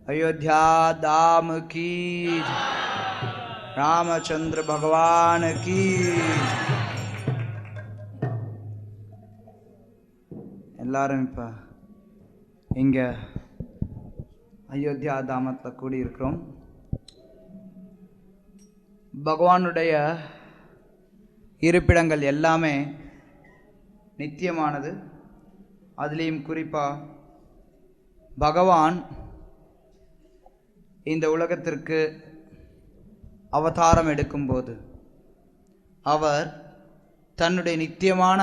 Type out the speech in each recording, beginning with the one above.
अयोध्या धाम की, रामचंद्र भगवान की. எல்லாரும் இப்போ இங்கே அயோத்தியா தாமத்தில் கூடியிருக்கிறோம். பகவானுடைய இருப்பிடங்கள் எல்லாமே நித்தியமானது. அதுலேயும் குறிப்பாக பகவான் இந்த உலகத்திற்கு அவதாரம் எடுக்கும்போது அவர் தன்னுடைய நித்தியமான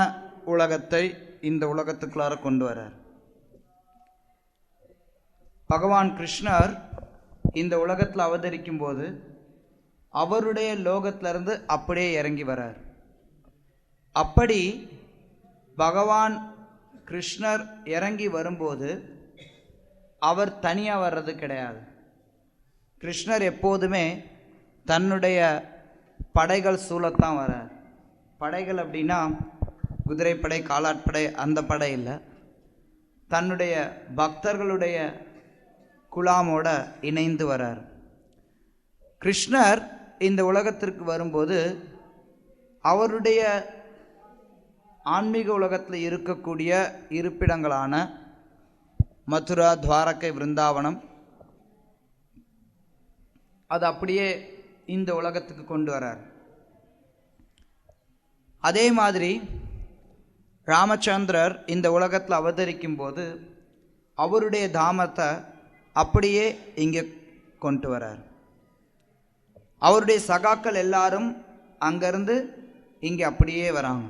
உலகத்தை இந்த உலகத்துக்குள்ளார கொண்டு வரார். பகவான் கிருஷ்ணர் இந்த உலகத்தில் அவதரிக்கும் போது அவருடைய லோகத்திலிருந்து அப்படியே இறங்கி வரார். அப்படி பகவான் கிருஷ்ணர் இறங்கி வரும்போது அவர் தனியாக வர்றது கிடையாது. கிருஷ்ணர் எப்போதுமே தன்னுடைய படைகள் சூழத்தான் வரார். படைகள் அப்படின்னா குதிரைப்படை, காலாட்படை, அந்த படை இல்லை. தன்னுடைய பக்தர்களுடைய குலாமோட இணைந்து வரார். கிருஷ்ணர் இந்த உலகத்திற்கு வரும்போது அவருடைய ஆன்மீக உலகத்தில் இருக்கக்கூடிய இருப்பிடங்களான மதுரா, துவாரகை, விருந்தாவனம் அது அப்படியே இந்த உலகத்துக்கு கொண்டு வரார். அதே மாதிரி ராமச்சந்திரர் இந்த உலகத்தில் அவதரிக்கும் போது அவருடைய தாமத்தை அப்படியே இங்கே கொண்டு வரார். அவருடைய சகாக்கள் எல்லாரும் அங்கேருந்து இங்கே அப்படியே வராங்க.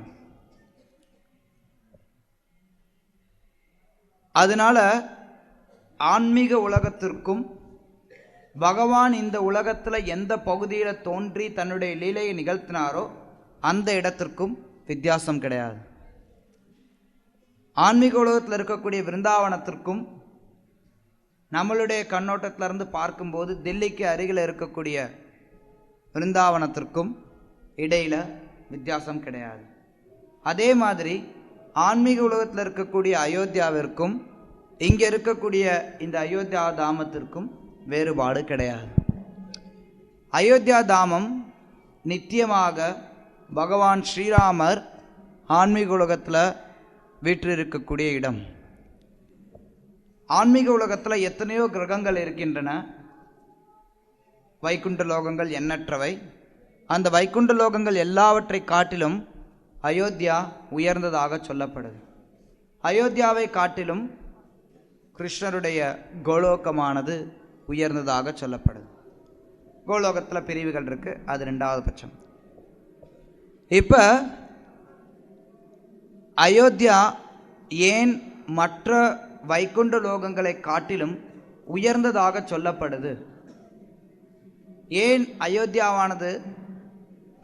அதனால் ஆன்மீக உலகத்திற்கும் பகவான் இந்த உலகத்தில் எந்த பகுதியில் தோன்றி தன்னுடைய லீலையை நிகழ்த்தினாரோ அந்த இடத்திற்கும் வித்தியாசம் கிடையாது. ஆன்மீக உலகத்தில் இருக்கக்கூடிய விருந்தாவனத்திற்கும் நம்மளுடைய கண்ணோட்டத்திலிருந்து பார்க்கும்போது தில்லிக்கு அருகில் இருக்கக்கூடிய விருந்தாவனத்திற்கும் இடையில் வித்தியாசம் கிடையாது. அதே மாதிரி ஆன்மீக உலகத்தில் இருக்கக்கூடிய அயோத்தியாவிற்கும் இங்கே இருக்கக்கூடிய இந்த அயோத்தியா தாமத்திற்கும் வேறுபாடு கிடையாது. அயோத்தியா தாமம் நித்தியமாக பகவான் ஸ்ரீராமர் ஆன்மீக உலகத்தில் வீற்றிருக்கக்கூடிய இடம். ஆன்மீக உலகத்தில் எத்தனையோ கிரகங்கள் இருக்கின்றன. வைகுண்ட லோகங்கள் எண்ணற்றவை. அந்த வைகுண்ட லோகங்கள் எல்லாவற்றை காட்டிலும் அயோத்தியா உயர்ந்ததாக சொல்லப்படுது. அயோத்தியாவை காட்டிலும் கிருஷ்ணருடைய கோலோகமானது உயர்ந்ததாக சொல்லப்படுது. கோலோகத்தில் பிரிவுகள் இருக்கு, அது ரெண்டாவது பட்சம். இப்போ அயோத்தியா ஏன் மற்ற வைகுண்ட லோகங்களை காட்டிலும் உயர்ந்ததாக சொல்லப்படுது? ஏன் அயோத்தியாவானது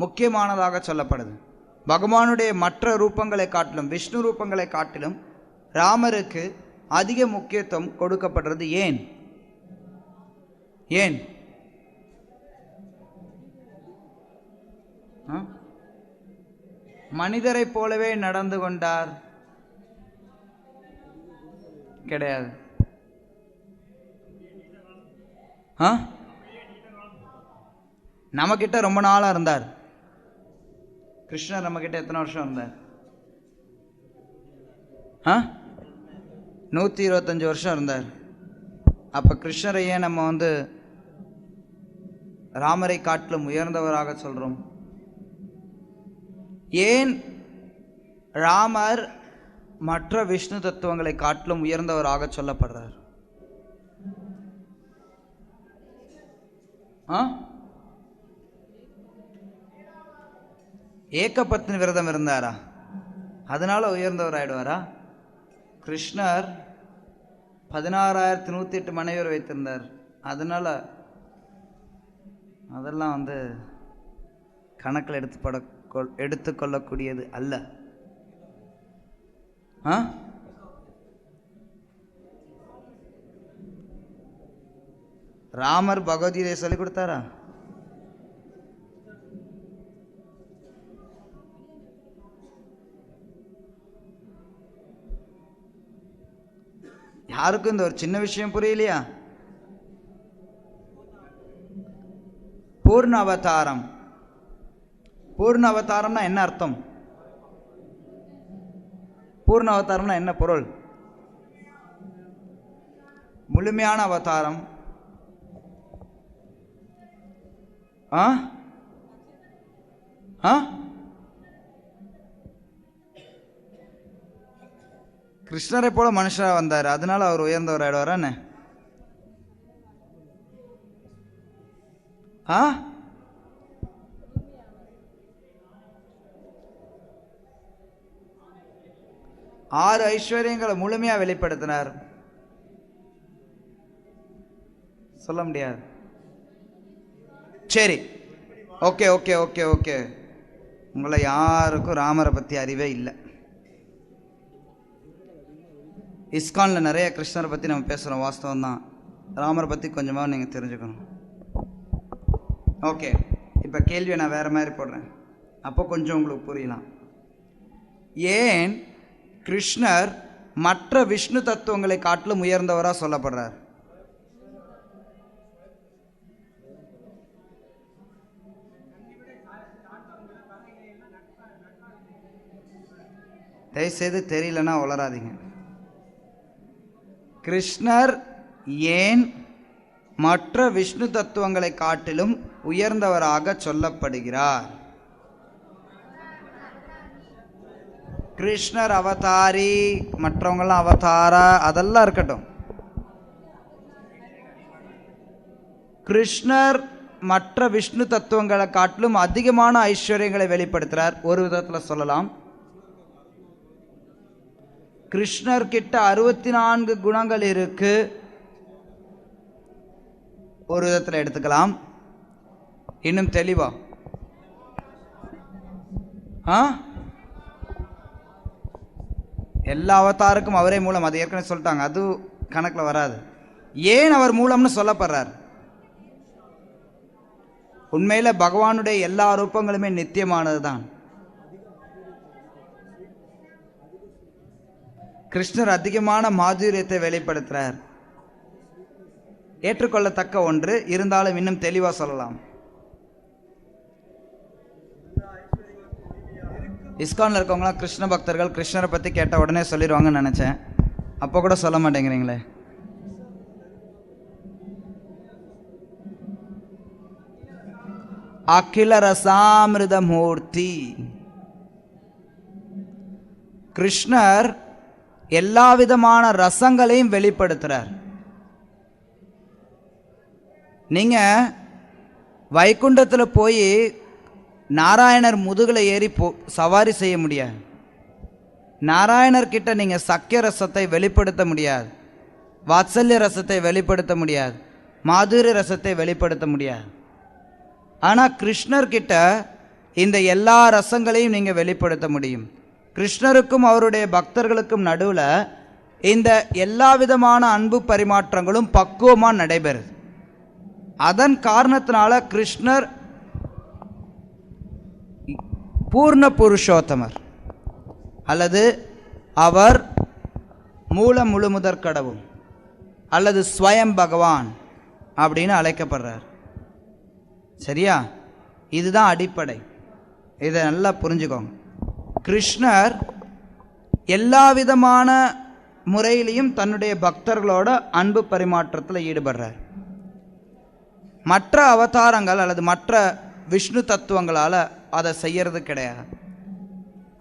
முக்கியமானதாக சொல்லப்படுது? பகவானுடைய மற்ற ரூபங்களை காட்டிலும், விஷ்ணு ரூபங்களை காட்டிலும் ராமருக்கு அதிக முக்கியத்துவம் கொடுக்கப்படுறது ஏன்? ஏன்? மனிதரை போலவே நடந்து கொண்டார் கிடையாது. நம்ம கிட்ட ரொம்ப நாளா இருந்தார். கிருஷ்ணர் நம்ம கிட்ட எத்தனை வருஷம் இருந்தார்? 125 வருஷம் இருந்தார். அப்போ கிருஷ்ணரை ஏன் நம்ம ராமரை காட்டிலும் உயர்ந்தவராக சொல்கிறோம்? ஏன் ராமர் மற்ற விஷ்ணு தத்துவங்களை காட்டிலும் உயர்ந்தவராக சொல்லப்படுறார்? ஏகபத்னி விரதம் இருந்தாரா? அதனால உயர்ந்தவர் ஆயிடுவாரா? கிருஷ்ணர் 16,108 மனைவியர் வைத்திருந்தார். அதனால் அதெல்லாம் கணக்கில் எடுத்துக்கொள்ளக்கூடியது அல்ல. ராமர் பகவத்கீதையை சொல்லிக் கொடுத்தாரா? யாருக்கும் இந்த ஒரு சின்ன விஷயம் புரியலையா? பூர்ண அவதாரம். பூர்ண அவதாரம்னா என்ன அர்த்தம்? பூர்ண அவதாரம்னா என்ன பொருள்? முழுமையான அவதாரம். கிருஷ்ணரை போல மனுஷராக வந்தார், அதனால அவர் உயர்ந்தவர் ஆயிடுவார். என்ன ஆறு ஐஸ்வர்யங்களை முழுமையா வெளிப்படுத்தினார். சொல்ல முடியாது. சரி, ஓகே ஓகே ஓகே ஓகே. உங்களை யாருக்கும் ராமரை பற்றி அறிவே இல்லை. இஸ்கானில் நிறைய கிருஷ்ணரை பற்றி நம்ம பேசுகிறோம், வாஸ்தவம் தான். ராமரை பற்றி கொஞ்சமாக நீங்கள் தெரிஞ்சுக்கணும். ஓகே, இப்போ கேள்வியை நான் வேறு மாதிரி போடுறேன், அப்போ கொஞ்சம் உங்களுக்கு புரியலாம். ஏன் கிருஷ்ணர் மற்ற விஷ்ணு தத்துவங்களை காட்டிலும் உயர்ந்தவராக சொல்லப்படுறார்? தயவுசெய்து தெரியலன்னா வளராதீங்க. கிருஷ்ணர் ஏன் மற்ற விஷ்ணு தத்துவங்களை காட்டிலும் உயர்ந்தவராக சொல்லப்படுகிறார்? கிருஷ்ணர் அவதாரி, மற்றவங்களாம் அவதாரா, அதெல்லாம் இருக்கட்டும். கிருஷ்ணர் மற்ற விஷ்ணு தத்துவங்களை காட்டிலும் அதிகமான ஐஸ்வர்யங்களை வெளிப்படுத்துகிறார். ஒரு விதத்தில் சொல்லலாம், கிருஷ்ணர் கிட்ட 64 குணங்கள் இருக்கு. ஒரு விதத்தில் எடுத்துக்கலாம். இன்னும் தெளிவா எல்லா அவதாருக்கும் அவரே மூலம், அது ஏற்கனவே சொல்லிட்டாங்க, அது கணக்கில் வராது. ஏன் அவர் மூலம்னு சொல்லப்படுறார்? உண்மையில் பகவானுடைய எல்லா ரூபங்களுமே நித்தியமானது தான். கிருஷ்ணர் அதிகமான மாதுரியத்தை வெளிப்படுத்துகிறார், ஏற்றுக்கொள்ளத்தக்க ஒன்று. இருந்தாலும் இன்னும் தெளிவாக சொல்லலாம். இஸ்கானில் இருக்கவங்களாம் கிருஷ்ண பக்தர்கள், கிருஷ்ணரை பற்றி கேட்ட உடனே சொல்லிடுவாங்கன்னு நினச்சேன். அப்போ கூட சொல்ல மாட்டேங்கிறீங்களே. அகில ரசாமிருத மூர்த்தி. கிருஷ்ணர் எல்லா விதமான ரசங்களையும் வெளிப்படுத்துகிறார். நீங்கள் வைகுண்டத்தில் போய் நாராயணர் முதுகில் ஏறி சவாரி செய்ய முடியாது. நாராயணர்கிட்ட நீங்கள் சக்கிய ரசத்தை வெளிப்படுத்த முடியாது, வாத்சல்ய ரசத்தை வெளிப்படுத்த முடியாது, மாதுரிய ரசத்தை வெளிப்படுத்த முடியாது. ஆனால் கிருஷ்ணர்கிட்ட இந்த எல்லா ரசங்களையும் நீங்கள் வெளிப்படுத்த முடியும். கிருஷ்ணருக்கும் அவருடைய பக்தர்களுக்கும் நடுவில் இந்த எல்லா விதமான அன்பு பரிமாற்றங்களும் பக்குவமாக நடைபெறுது. அதன் காரணத்தினால கிருஷ்ணர் பூர்ண புருஷோத்தமர், அல்லது அவர் மூல முழுமுதற் கடவுள், அல்லது ஸ்வயம் பகவான் அப்படின்னு அழைக்கப்படுறார். சரியா? இதுதான் அடிப்படை. இதை நல்லா புரிஞ்சுக்கோங்க. கிருஷ்ணர் எல்லா விதமான முறையிலையும் தன்னுடைய பக்தர்களோட அன்பு பரிமாற்றத்தில் ஈடுபடுறார். மற்ற அவதாரங்கள் அல்லது மற்ற விஷ்ணு தத்துவங்களால் அதை செய்யறது கிடையாது.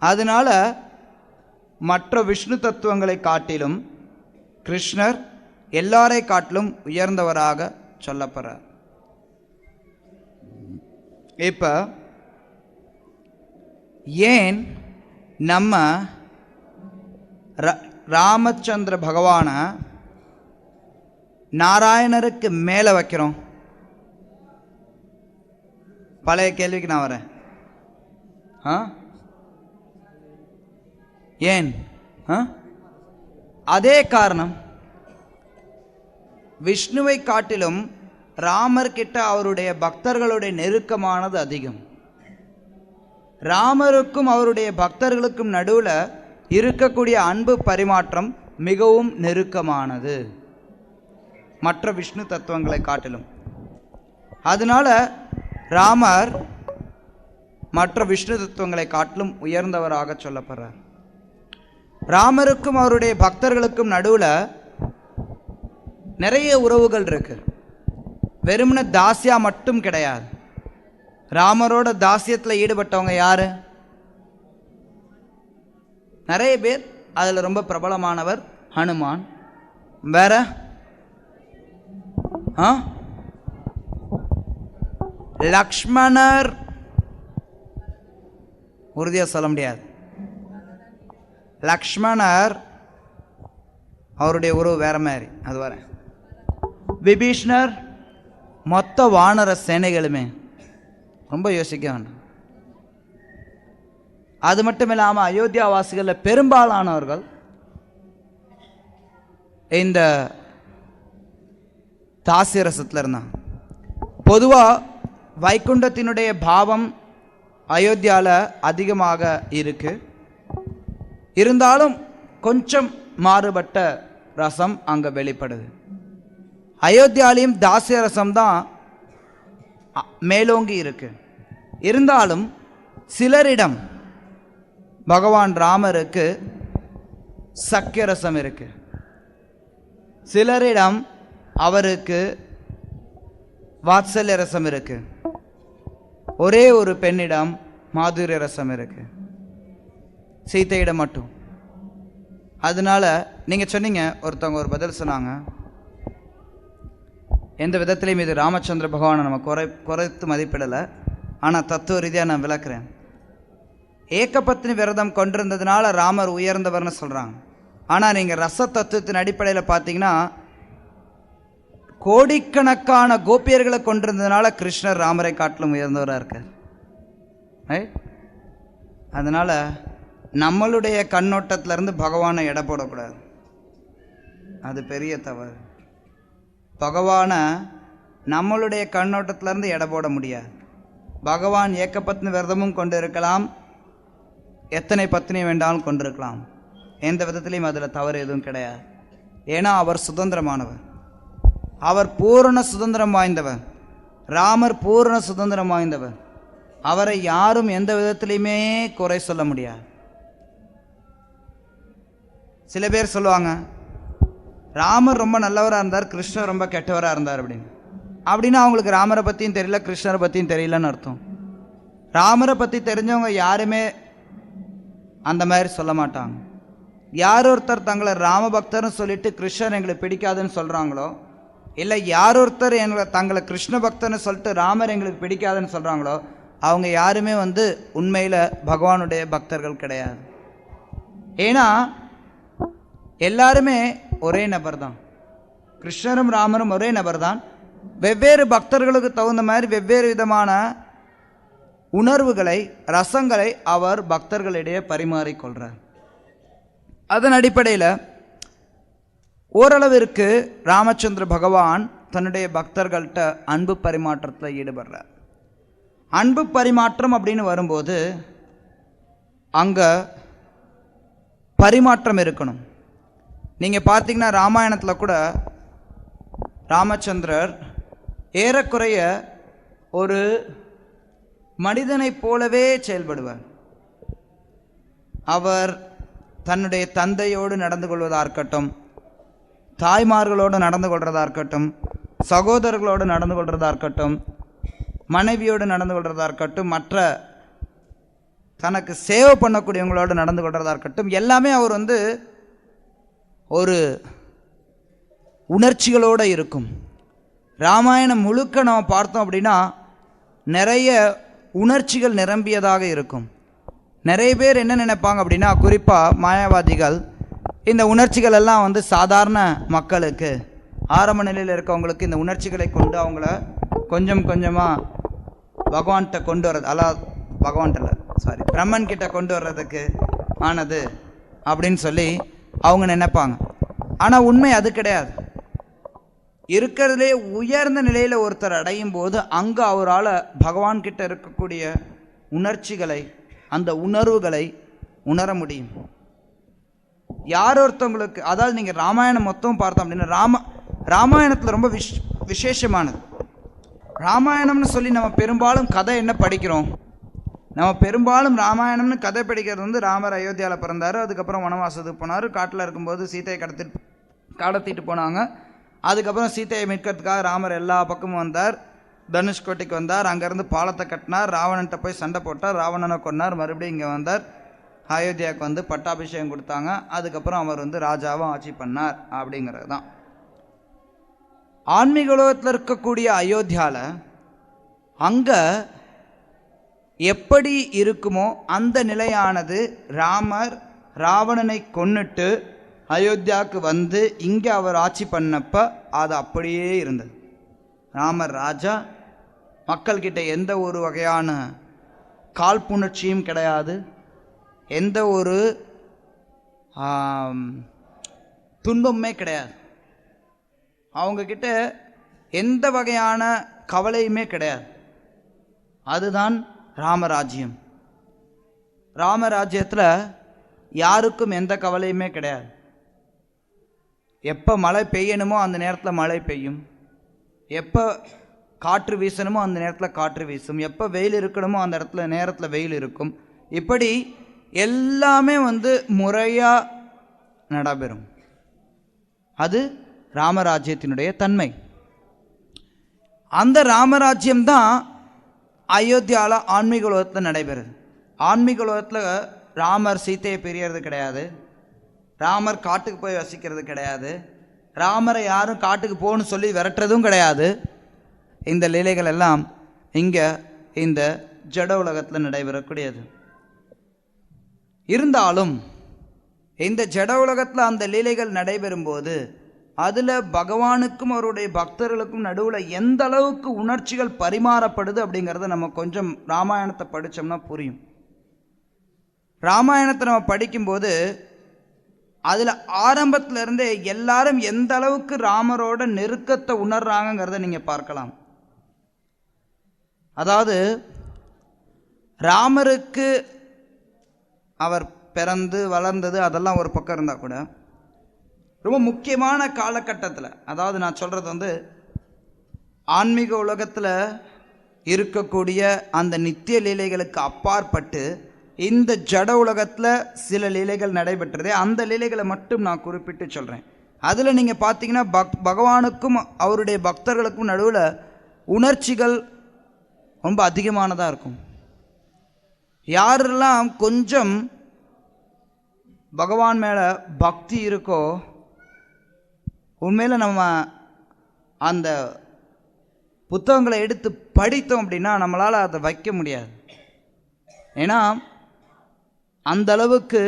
அதனால மற்ற விஷ்ணு தத்துவங்களை காட்டிலும் கிருஷ்ணர் எல்லாரை காட்டிலும் உயர்ந்தவராக சொல்லப்படுறார். இப்போ ஏன் நம்ம ராமச்சந்திர பகவானை நாராயணருக்கு மேலே வைக்கிறோம்? பழைய கேள்விக்கு நான் வரேன். ஏன்? அதே காரணம், விஷ்ணுவை காட்டிலும் ராமர் கிட்ட அவருடைய பக்தர்களுடைய நெருக்கமானது அதிகம். ராமருக்கும் அவருடைய பக்தர்களுக்கும் நடுவில் இருக்கக்கூடிய அன்பு பரிமாற்றம் மிகவும் நெருக்கமானது மற்ற விஷ்ணு தத்துவங்களை காட்டிலும். அதனால ராமர் மற்ற விஷ்ணு தத்துவங்களை காட்டிலும் உயர்ந்தவராக சொல்லப்படுறார். ராமருக்கும் அவருடைய பக்தர்களுக்கும் நடுவில் நிறைய உறவுகள் இருக்கு. வெறுமன தாசியா மட்டும் கிடையாது. ராமரோட தாசியத்தில் ஈடுபட்டவங்க யாரு? நிறைய பேர். அதில் ரொம்ப பிரபலமானவர் ஹனுமான். வேற லக்ஷ்மணர். உறுதியாக சொல்ல முடியாது. லக்ஷ்மணர் அவருடைய உறவு வேற மாதிரி. அது வர விபீஷ்ணர், மொத்த வானர சேனைகளுமே. ரொம்ப யோசிக்க வேண்டாம். அது மட்டும் இல்லாமல் அயோத்தியாவாசிகளில் பெரும்பாலானவர்கள் இந்த தாசிய ரசத்தில் இருந்தாங்க. பொதுவாக வைகுண்டத்தினுடைய பாவம் அயோத்தியாவில் அதிகமாக இருக்கு. இருந்தாலும் கொஞ்சம் மாறுபட்ட ரசம் அங்கே வெளிப்படுது. அயோத்தியாலையும் தாசிய ரசம் தான் மேலோங்கி இருக்கு. இருந்தாலும் சிலரிடம் பகவான் ராமருக்கு சக்கிய ரசம் இருக்கு. சிலரிடம் அவருக்கு வாத்சல்ய ரசம் இருக்கு. ஒரே ஒரு பெண்ணிடம் மாதுரிய ரசம் இருக்கு, சீதையிடம் மட்டும். அதனால நீங்க சொன்னீங்க, ஒருத்தவங்க ஒரு பதில் சொன்னாங்க, எந்த விதத்திலையும் இது ராமச்சந்திர பகவானை நம்ம குறைத்து மதிப்பிடலை. ஆனால் தத்துவ ரீதியாக நான் விளக்குறேன். ஏகபத்னி விரதம் கொண்டிருந்ததுனால ராமர் உயர்ந்தவர்னு சொல்கிறாங்க. ஆனால் நீங்கள் ரச தத்துவத்தின் அடிப்படையில் பார்த்தீங்கன்னா கோடிக்கணக்கான கோபியர்களை கொண்டிருந்ததுனால கிருஷ்ணர் ராமரை காட்டிலும் உயர்ந்தவராக இருக்கார். ரைட்? அதனால் நம்மளுடைய கண்ணோட்டத்திலேருந்து பகவானை எடை போடக்கூடாது. அது பெரிய தவறு. பகவானை நம்மளுடைய கண்ணோட்டத்திலேருந்து எடை போட முடியாது. பகவான் ஏகபத்னி விரதமும் கொண்டு இருக்கலாம், எத்தனை பத்னி வேண்டாலும் கொண்டிருக்கலாம். எந்த விதத்திலையும் அதில் தவறு எதுவும் கிடையாது. ஏன்னா அவர் சுதந்திரமானவர். அவர் பூரண சுதந்திரம் வாய்ந்தவர். ராமர் பூரண சுதந்திரம் வாய்ந்தவர். அவரை யாரும் எந்த விதத்திலையுமே குறை சொல்ல முடியாது. சில பேர் சொல்லுவாங்க, ராமர் ரொம்ப நல்லவராக இருந்தார், கிருஷ்ணர் ரொம்ப கெட்டவராக இருந்தார் அப்படின்னா அவங்களுக்கு ராமரை பற்றியும் தெரியல, கிருஷ்ணரை பற்றியும் தெரியலன்னு அர்த்தம். ராமரை பற்றி தெரிஞ்சவங்க யாருமே அந்த மாதிரி சொல்ல மாட்டாங்க. யார் ஒருத்தர் தங்களை ராம பக்தர்னு சொல்லிட்டு கிருஷ்ணர் எங்களுக்கு பிடிக்காதுன்னு சொல்கிறாங்களோ, இல்லை யார் ஒருத்தர் தங்களை கிருஷ்ண பக்தர்னு சொல்லிட்டு ராமர் எங்களுக்கு பிடிக்காதுன்னு சொல்கிறாங்களோ, அவங்க யாருமே உண்மையில் பகவானுடைய பக்தர்கள் கிடையாது. ஏன்னா எல்லாருமே ஒரே நபர் தான். கிருஷ்ணரும் ராமரும் ஒரே நபர் தான். வெவ்வேறு பக்தர்களுக்கு தகுந்த மாதிரி வெவ்வேறு விதமான உணர்வுகளை, ரசங்களை அவர் பக்தர்களிடையே பரிமாறிக்கொள்கிறார். அதன் அடிப்படையில் ஓரளவிற்கு ராமச்சந்திர பகவான் தன்னுடைய பக்தர்கள்ட்ட அன்பு பரிமாற்றத்தில் ஈடுபடுறார். அன்பு பரிமாற்றம் அப்படின்னு வரும்போது அங்கே பரிமாற்றம் இருக்கணும். நீங்கள் பார்த்தீங்கன்னா ராமாயணத்தில் கூட ராமச்சந்திரர் ஏறக்குறைய ஒரு மனிதனைப் போலவே செயல்படுவார். அவர் தன்னுடைய தந்தையோடு நடந்து கொள்வதாக இருக்கட்டும், தாய்மார்களோடு நடந்து கொள்வதாக இருக்கட்டும், சகோதரர்களோடு நடந்து கொள்வதாக இருக்கட்டும், மனைவியோடு நடந்து கொள்வதாக இருக்கட்டும், மற்ற தனக்கு சேவை பண்ணக்கூடியவங்களோடு நடந்து கொள்வதாக இருக்கட்டும், எல்லாமே அவர் ஒரு உணர்ச்சிகளோடு இருக்கும். ராமாயணம் முழுக்க நம்ம பார்த்தோம் அப்படின்னா நிறைய உணர்ச்சிகள் நிரம்பியதாக இருக்கும். நிறைய பேர் என்ன நினைப்பாங்க அப்படின்னா, குறிப்பாக மாயாவாதிகள், இந்த உணர்ச்சிகள் எல்லாம் சாதாரண மக்களுக்கு, ஆரம்ப நிலையில் இருக்கவங்களுக்கு இந்த உணர்ச்சிகளை கொண்டு அவங்கள கொஞ்சம் கொஞ்சமாக பகவான்கிட்ட கொண்டு வர்றது, பிரம்மன் கிட்ட கொண்டு வர்றதுக்கு ஆனது அப்படின்னு சொல்லி அவங்க நினைப்பாங்க. ஆனால் உண்மை அது கிடையாது. இருக்கிறதுலே உயர்ந்த நிலையில் ஒருத்தர் அடையும் போது அங்கே அவரால் பகவான்கிட்ட இருக்கக்கூடிய உணர்ச்சிகளை, அந்த உணர்வுகளை உணர முடியும். யார் ஒருத்தவங்களுக்கு, அதாவது நீங்கள் ராமாயணம் மொத்தம் பார்த்தோம் அப்படின்னா ராமாயணத்தில் ரொம்ப விசேஷமானது. ராமாயணம்னு சொல்லி நம்ம பெரும்பாலும் கதை என்ன படிக்கிறோம்? நம்ம பெரும்பாலும் ராமாயணம்னு கதை படிக்கிறது வந்து ராமர் அயோத்தியாவில் பிறந்தார், அதுக்கப்புறம் வனவாசத்துக்கு போனார், காட்டில் இருக்கும்போது சீதையை கடத்திட்டு போனாங்க, அதுக்கப்புறம் சீதையை மீட்கிறதுக்காக ராமர் எல்லா பக்கமும் வந்தார், தனுஷ்கோட்டைக்கு வந்தார், அங்கேருந்து பாலத்தை கட்டினார், ராவணன்ட்ட போய் சண்டை போட்டார், ராவணனை கொன்னார், மறுபடியும் இங்கே வந்தார், அயோத்தியாவுக்கு வந்து பட்டாபிஷேகம் கொடுத்தாங்க, அதுக்கப்புறம் அவர் வந்து ராஜாவும் ஆட்சி பண்ணார் அப்படிங்கிறது தான். ஆன்மீக உலகத்தில் இருக்கக்கூடிய அயோத்தியாவில் அங்கே எப்படி இருக்குமோ அந்த நிலையானது ராமர் ராவணனை கொன்னுட்டு அயோத்தியாவுக்கு வந்து இங்கே அவர் ஆட்சி பண்ணப்ப அது அப்படியே இருந்தது. ராமர் ராஜா, மக்கள்கிட்ட எந்த ஒரு வகையான காழ்ப்புணர்ச்சியும் கிடையாது, எந்த ஒரு துன்பமே கிடையாது, அவங்கக்கிட்ட எந்த வகையான கவலையுமே கிடையாது. அதுதான் ராமராஜ்யம். ராமராஜ்யத்தில் யாருக்கும் எந்த கவலையுமே கிடையாது. எப்போ மழை பெய்யணுமோ அந்த நேரத்தில் மழை பெய்யும், எப்போ காற்று வீசணுமோ அந்த நேரத்தில் காற்று வீசும், எப்போ வெயில் இருக்கணுமோ அந்த இடத்துல நேரத்தில் வெயில் இருக்கும். இப்படி எல்லாமே வந்து முறையாக நடைபெறும். அது ராமராஜ்யத்தினுடைய தன்மை. அந்த ராமராஜ்யம்தான் அயோத்தியாவில் ஆன்மீக உலகத்தில் நடைபெறுது. ஆன்மீக உலகத்தில் ராமர் சீத்தையை பிரியறது கிடையாது, ராமர் காட்டுக்கு போய் வசிக்கிறது கிடையாது, ராமரை யாரும் காட்டுக்கு போகணும்னு சொல்லி விரட்டுறதும் கிடையாது. இந்த லீலைகள் எல்லாம் இங்கே இந்த ஜட உலகத்தில் நடைபெறக்கூடியது. இருந்தாலும் இந்த ஜட உலகத்தில் அந்த லீலைகள் நடைபெறும்போது அதில் பகவானுக்கும் அவருடைய பக்தர்களுக்கும் நடுவில் எந்த அளவுக்கு உணர்ச்சிகள் பரிமாறப்படுது அப்படிங்கிறத நம்ம கொஞ்சம் ராமாயணத்தை படித்தோம்னா புரியும். ராமாயணத்தை நம்ம படிக்கும்போது அதில் ஆரம்பத்திலிருந்தே எல்லாரும் எந்த அளவுக்கு ராமரோட நெருக்கத்தை உணர்றாங்கிறத நீங்கள் பார்க்கலாம். அதாவது ராமருக்கு அவர் பிறந்து வளர்ந்தது அதெல்லாம் ஒரு பக்கம் இருந்தால் கூட ரொம்ப முக்கியமான காலகட்டத்தில், அதாவது நான் சொல்கிறது வந்து ஆன்மீக உலகத்தில் இருக்கக்கூடிய அந்த நித்திய லீலைகளுக்கு அப்பாற்பட்டு இந்த ஜட உலகத்தில் சில லீலைகள் நடைபெற்றதே, அந்த லீலைகளை மட்டும் நான் குறிப்பிட்டு சொல்கிறேன். அதில் நீங்கள் பார்த்தீங்கன்னா பகவானுக்கும் அவருடைய பக்தர்களுக்கும் நடுவில் உணர்ச்சிகள் ரொம்ப அதிகமானதாக இருக்கும். யாரெல்லாம் கொஞ்சம் பகவான் மேலே பக்தி இருக்கோ உண்மையில் நம்ம அந்த புத்தகங்களை எடுத்து படித்தோம் அப்படின்னா நம்மளால் அதை வைக்க முடியாது. ஏன்னா அந்த அளவுக்கு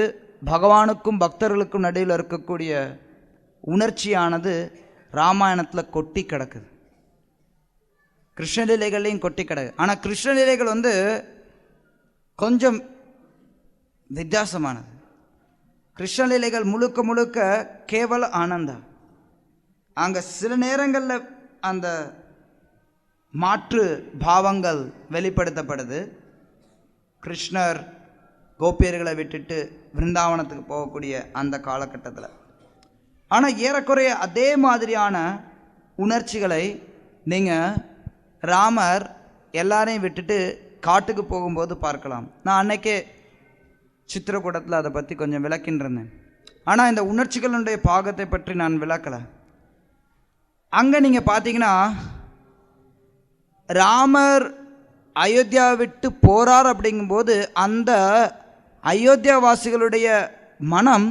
பகவானுக்கும் பக்தர்களுக்கும் நடுவில் இருக்கக்கூடிய உணர்ச்சியானது ராமாயணத்தில் கொட்டி கிடக்குது, கிருஷ்ணலீலைகள்லையும் கொட்டி கிடக்குது. ஆனால் கிருஷ்ணலீலைகள் வந்து கொஞ்சம் வித்தியாசமானது. கிருஷ்ணலீலைகள் முழுக்க முழுக்க கேவல ஆனந்தம். அங்கே சில நேரங்களில் அந்த மாற்று பாவங்கள் வெளிப்படுத்தப்படுது. கிருஷ்ணர் கோபியர்களை விட்டுட்டு விருந்தாவனத்துக்கு போகக்கூடிய அந்த காலகட்டத்தில். ஆனால் ஏறக்குறைய அதே மாதிரியான உணர்ச்சிகளை நீங்கள் ராமர் எல்லாரையும் விட்டுட்டு காட்டுக்கு போகும்போது பார்க்கலாம். நான் அன்னைக்கே சித்திரக்கூடத்தில் அதை பற்றி கொஞ்சம் விளக்கின்றிருந்தேன். ஆனால் இந்த உணர்ச்சிகளுடைய பாகத்தை பற்றி நான் விளக்கலை. அங்கே நீங்கள் பார்த்தீங்கன்னா ராமர் அயோத்தியா விட்டு போகிறார் அப்படிங்கும்போது அந்த அயோத்தியாவாசிகளுடைய மனம்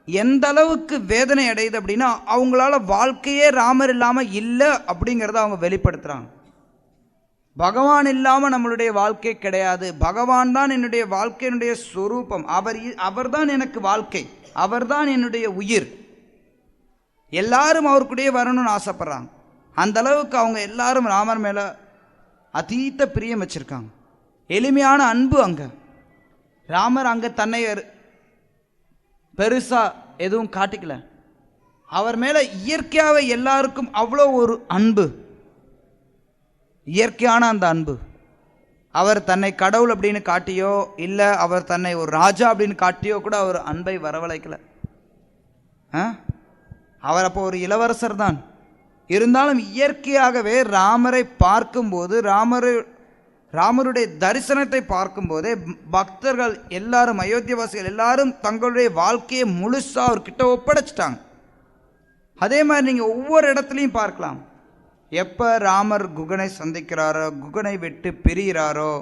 எந்த அளவுக்கு வேதனை அடையுது அப்படின்னா அவங்களால வாழ்க்கையே ராமர் இல்லாமல் இல்லை அப்படிங்கிறத அவங்க வெளிப்படுத்துகிறாங்க. பகவான் இல்லாமல் நம்மளுடைய வாழ்க்கை கிடையாது, பகவான் தான் என்னுடைய வாழ்க்கையினுடைய ஸ்வரூபம், அவர்தான் எனக்கு வாழ்க்கை, அவர்தான் என்னுடைய உயிர், எல்லாரும் அவருக்குடைய வரணும்னு ஆசைப்படுறாங்க. அந்த அளவுக்கு அவங்க எல்லாரும் ராமர் மேலே அதீத பிரியம் வச்சுருக்காங்க, எளிமையான அன்பு. அங்கே ராமர் அங்கே தன்னை பெருசாக எதுவும் காட்டிக்கல, அவர் மேலே இயற்கையாகவே எல்லாருக்கும் அவ்வளோ ஒரு அன்பு, இயற்கையான அந்த அன்பு. அவர் தன்னை கடவுள் அப்படின்னு காட்டியோ இல்லை அவர் தன்னை ஒரு ராஜா அப்படின்னு காட்டியோ கூட அவர் அன்பை வரவழைக்கல. அவர் அப்போ ஒரு இளவரசர் தான், இருந்தாலும் இயற்கையாகவே ராமரை பார்க்கும்போது, ராமருடைய தரிசனத்தை பார்க்கும்போதே பக்தர்கள் எல்லாரும், அயோத்தியவாசிகள் எல்லாரும் தங்களுடைய வாழ்க்கையை முழுசாக அவர்கிட்ட ஒப்படைச்சிட்டாங்க. அதே மாதிரி நீங்கள் ஒவ்வொரு இடத்துலையும் பார்க்கலாம். எப்போ ராமர் குகனை சந்திக்கிறாரோ, குகனை விட்டு பிரிகிறாரோ,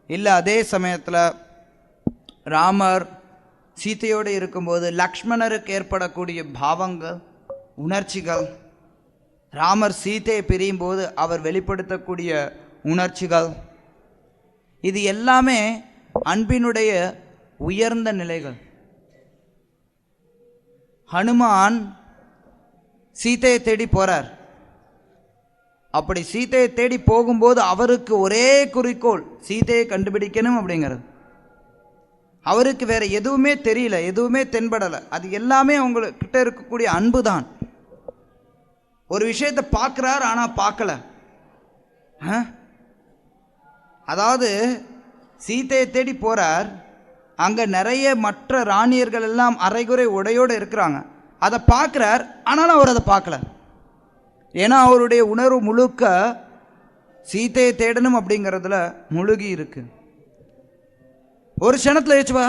இல்லை அதே சமயத்தில் ராமர் சீதையோடு இருக்கும்போது லக்ஷ்மணருக்கு ஏற்படக்கூடிய பாவங்கள், உணர்ச்சிகள், ராமர் சீதையை பிரியும் போது அவர் வெளிப்படுத்தக்கூடிய உணர்ச்சிகள், இது எல்லாமே அன்பினுடைய உயர்ந்த நிலைகள். ஹனுமான் சீதையை தேடி போறார். அப்படி சீதையை தேடி போகும்போது அவருக்கு ஒரே குறிக்கோள் சீதையை கண்டுபிடிக்கணும் அப்படிங்கிறது. அவருக்கு வேற எதுவுமே தெரியல, எதுவுமே தென்படலை. அது எல்லாமே அவங்கக்கிட்ட இருக்கக்கூடிய அன்பு தான். ஒரு விஷயத்தை பார்க்குறார், ஆனால் பார்க்கல. அதாவது சீதையை தேடி போறார், அங்கே நிறைய மற்ற ராணியர்கள் எல்லாம் அரைகுறை உடையோடு இருக்கிறாங்க. அதை பார்க்குறார், ஆனாலும் அவர் அதை பார்க்கல. ஏன்னா அவருடைய உணர்வு முழுக்க சீதையை தேடணும் அப்படிங்கிறதுல முழுகி இருக்கு. ஒரு க்ஷணத்தில் யோசிச்சுவா,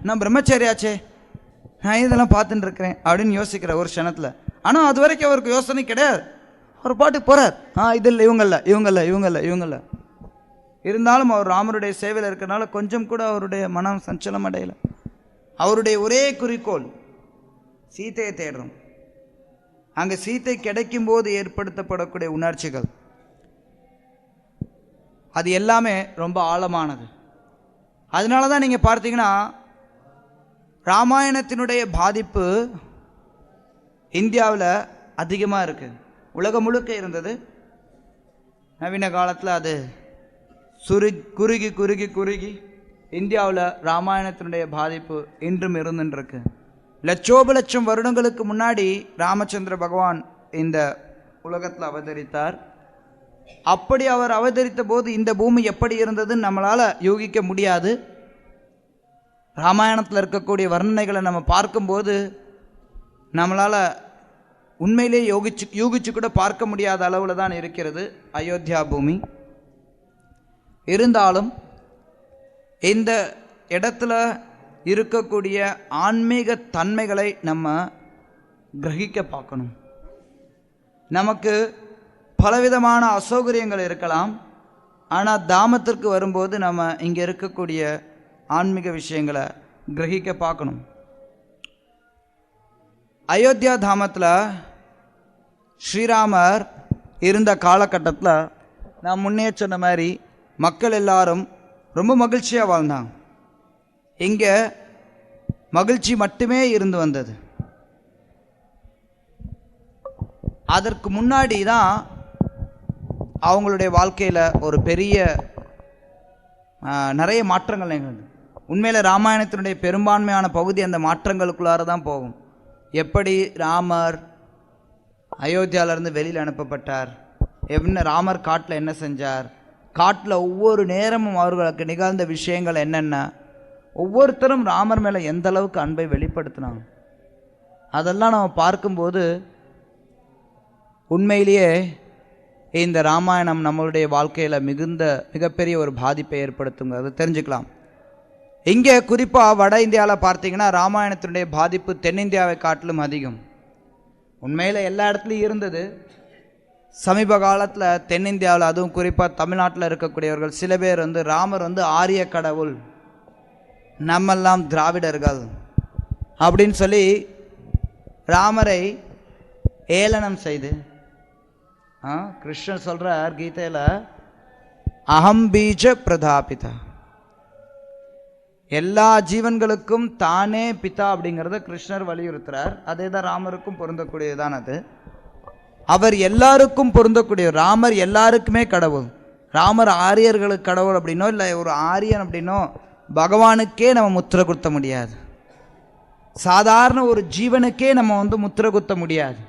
நான் பிரம்மச்சாரியாச்சே, நான் இதெல்லாம் பார்த்துட்டு இருக்கிறேன் அப்படின்னு யோசிக்கிற ஒரு க்ஷணத்தில். ஆனால் அது வரைக்கும் அவருக்கு யோசனை கிடையாது. அவர் பாட்டுக்கு போகிறார். இதில் இவங்கள இருந்தாலும் அவர் ராமருடைய சேவையில் இருக்கிறனால கொஞ்சம் கூட அவருடைய மனம் சஞ்சலம் அடையலை. அவருடைய ஒரே குறிக்கோள் சீதையை தேடுறோம். அங்கே சீத்தை கிடைக்கும் போது ஏற்படுத்தப்படக்கூடிய உணர்ச்சிகள், அது எல்லாமே ரொம்ப ஆழமானது. அதனால தான் நீங்கள் பார்த்தீங்கன்னா ராமாயணத்தினுடைய பாதிப்பு இந்தியாவில் அதிகமாக இருக்குது. உலகம் முழுக்க இருந்தது. நவீன காலத்தில் அது குறுகி இந்தியாவில் ராமாயணத்தினுடைய பாதிப்பு இன்றும் இருந்துருக்கு. லட்சோபலட்சம் வருடங்களுக்கு முன்னாடி ராமச்சந்திர பகவான் இந்த உலகத்தில் அவதரித்தார். அப்படி அவர் அவதரித்த போது இந்த பூமி எப்படி இருந்ததுன்னு நம்மளால் யூகிக்க முடியாது. ராமாயணத்தில் இருக்கக்கூடிய வர்ணனைகளை நம்ம பார்க்கும்போது நம்மளால் உண்மையிலே யூகிச்சு கூட பார்க்க முடியாத அளவில் தான் இருக்கிறது அயோத்தியா பூமி. இருந்தாலும் இந்த இடத்துல இருக்கக்கூடிய ஆன்மீக தன்மைகளை நம்ம கிரகிக்க பார்க்கணும். நமக்கு பலவிதமான அசௌகரியங்கள் இருக்கலாம், ஆனால் தாமத்திற்கு வரும்போது நம்ம இங்கே இருக்கக்கூடிய ஆன்மீக விஷயங்களை கிரகிக்க பார்க்கணும். அயோத்தியா தாமத்தில் ஸ்ரீராமர் இருந்த காலகட்டத்தில் நான் முன்னே சொன்ன மாதிரி மக்கள் எல்லாரும் ரொம்ப மகிழ்ச்சியாக வாழ்ந்தாங்க. இங்கே மகிழ்ச்சி மட்டுமே இருந்து வந்தது. அதற்கு முன்னாடி தான் அவங்களுடைய வாழ்க்கையில் ஒரு பெரிய நிறைய மாற்றங்கள் நிகழ்ந்தது. உண்மையில் ராமாயணத்தினுடைய பெரும்பான்மையான பகுதி அந்த மாற்றங்களுக்குள்ளார தான் போகும். எப்படி ராமர் அயோத்தியாவிலேருந்து வெளியில் அனுப்பப்பட்டார், என்ன ராமர் காட்டில் என்ன செஞ்சார், காட்டில் ஒவ்வொரு நேரமும் அவர்களுக்கு நிகழ்ந்த விஷயங்கள் என்னென்ன, ஒவ்வொருத்தரும் ராமர் மேலே எந்த அளவுக்கு அன்பை வெளிப்படுத்தினாங்க, அதெல்லாம் நம்ம பார்க்கும்போது உண்மையிலேயே இந்த ராமாயணம் நம்மளுடைய வாழ்க்கையில் மிகப்பெரிய ஒரு பாதிப்பை ஏற்படுத்துங்கிறது தெரிஞ்சுக்கலாம். இங்கே குறிப்பாக வட இந்தியாவில் பார்த்தீங்கன்னா ராமாயணத்தினுடைய பாதிப்பு தென்னிந்தியாவை காட்டிலும் அதிகம். உண்மையில் எல்லா இடத்துலையும் இருந்தது. சமீப காலத்தில் தென்னிந்தியாவில், அதுவும் குறிப்பாக தமிழ்நாட்டில் இருக்கக்கூடியவர்கள் சில பேர் ராமர் ஆரிய கடவுள், நம்மெல்லாம் திராவிடர்கள் அப்படின்னு சொல்லி ராமரை ஏளனம் செய்து, கிருஷ்ணர் சொல்கிறார் கீதையில், அகம் பீஜ பிரதாபிதா, எல்லா ஜீவன்களுக்கும் தானே பிதா அப்படிங்கிறத கிருஷ்ணர் வலியுறுத்துறார். அதே தான் ராமருக்கும் பொருந்தக்கூடியதான். அது அவர் எல்லாருக்கும் பொருந்தக்கூடிய, ராமர் எல்லாருக்குமே கடவுள். ராமர் ஆரியர்களுக்கு கடவுள் அப்படின்னோ இல்லை ஒரு ஆரியன் அப்படின்னோ பகவானுக்கே நம்ம முத்திரை குத்த முடியாது. சாதாரண ஒரு ஜீவனுக்கே நம்ம முத்திரை குத்த முடியாது.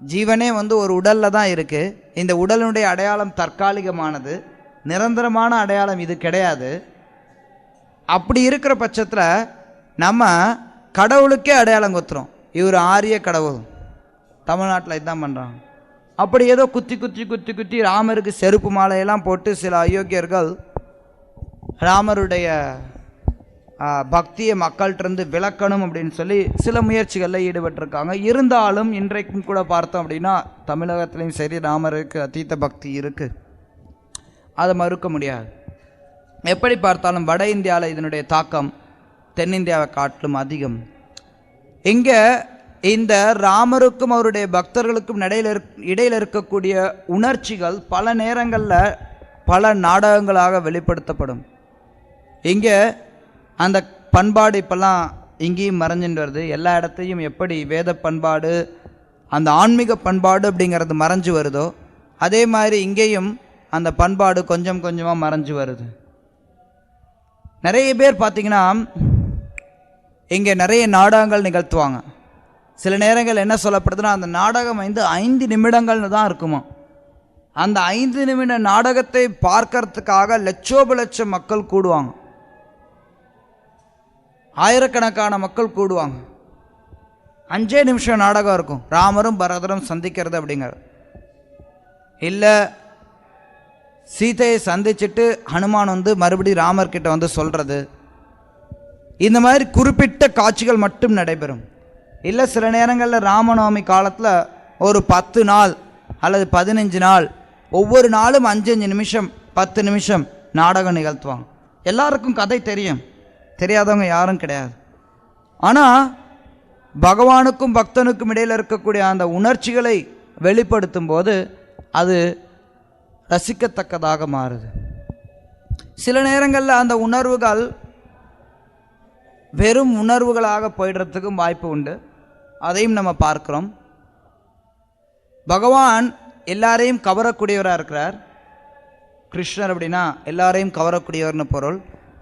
ஜீவனே ஒரு உடலில் தான் இருக்குது. இந்த உடலினுடைய அடையாளம் தற்காலிகமானது, நிரந்தரமான அடையாளம் இது கிடையாது. அப்படி இருக்கிற பட்சத்தில் நம்ம கடவுளுக்கே அடையாளம் குத்துறோம், இவர் ஆரிய கடவுள். தமிழ்நாட்டில் இதுதான் பண்ணுறாங்க. அப்படி ஏதோ குத்தி குத்தி குத்தி குத்தி ராமருக்கு செருப்பு மாலையெல்லாம் போட்டு சில அயோக்கியர்கள் ராமருடைய பக்தியை மக்கள்கிட்டருந்து விளக்கணும் அப்படின்னு சொல்லி சில முயற்சிகளில் ஈடுபட்டிருக்காங்க. இருந்தாலும் இன்றைக்கும் கூட பார்த்தோம் அப்படின்னா தமிழகத்துலேயும் சரி ராமருக்கு அதீத பக்தி இருக்குது, அதை மறுக்க முடியாது. எப்படி பார்த்தாலும் வட இந்தியாவில் இதனுடைய தாக்கம் தென்னிந்தியாவை காட்டிலும் அதிகம். இங்கே இந்த ராமருக்கும் அவருடைய பக்தர்களுக்கும் இடையில் இருக்கக்கூடிய உணர்ச்சிகள் பல நேரங்களில் பல நாடகங்களாக வெளிப்படுத்தப்படும். இங்கே அந்த பண்பாடு இப்போல்லாம் இங்கேயும் மறைஞ்சிட்டு வருது. எல்லா இடத்தையும் எப்படி வேத பண்பாடு, அந்த ஆன்மீக பண்பாடு அப்படிங்கிறது மறைஞ்சு வருதோ, அதே மாதிரி இங்கேயும் அந்த பண்பாடு கொஞ்சம் கொஞ்சமாக மறைஞ்சு வருது. நிறைய பேர் பார்த்திங்கன்னா இங்கே நிறைய நாடகங்கள் நிகழ்த்துவாங்க. சில நேரங்கள் என்ன சொல்லப்படுதுன்னா, அந்த நாடகம் 5 நிமிடங்கள்னு தான் இருக்குமா. அந்த 5 நிமிட நாடகத்தை பார்க்கறதுக்காக லட்சோபலட்சம் மக்கள் கூடுவாங்க, ஆயிரக்கணக்கான மக்கள் கூடுவாங்க. 5 நிமிஷம் நாடகம் இருக்கும், ராமரும் பரதரும் சந்திக்கிறது அப்படிங்கிறது. இல்லை சீதையை சந்திச்சுட்டு ஹனுமான் மறுபடியும் ராமர்கிட்ட சொல்கிறது, இந்த மாதிரி குறிப்பிட்ட காட்சிகள் மட்டும் நடைபெறும். இல்லை சில நேரங்களில் ராமநவமி காலத்தில் ஒரு 10 நாள் அல்லது 15 நாள், ஒவ்வொரு நாளும் 5-5 நிமிஷம் 10 நிமிஷம் நாடகம் நிகழ்த்துவாங்க. எல்லாருக்கும் கதை தெரியும், தெரியாதவங்க யாரும் கிடையாது. ஆனால் பகவானுக்கும் பக்தனுக்கும் இடையில் இருக்கக்கூடிய அந்த உணர்ச்சிகளை வெளிப்படுத்தும் போது அது ரசிக்கத்தக்கதாக மாறுது. சில நேரங்களில் அந்த உணர்வுகள் வெறும் உணர்வுகளாக போயிடுறதுக்கும் வாய்ப்பு உண்டு, அதையும் நம்ம பார்க்குறோம். பகவான் எல்லாரையும் கவரக்கூடியவராக இருக்கிறார். கிருஷ்ணர் அப்படின்னா எல்லாரையும் கவரக்கூடியவர்னு பொருள்.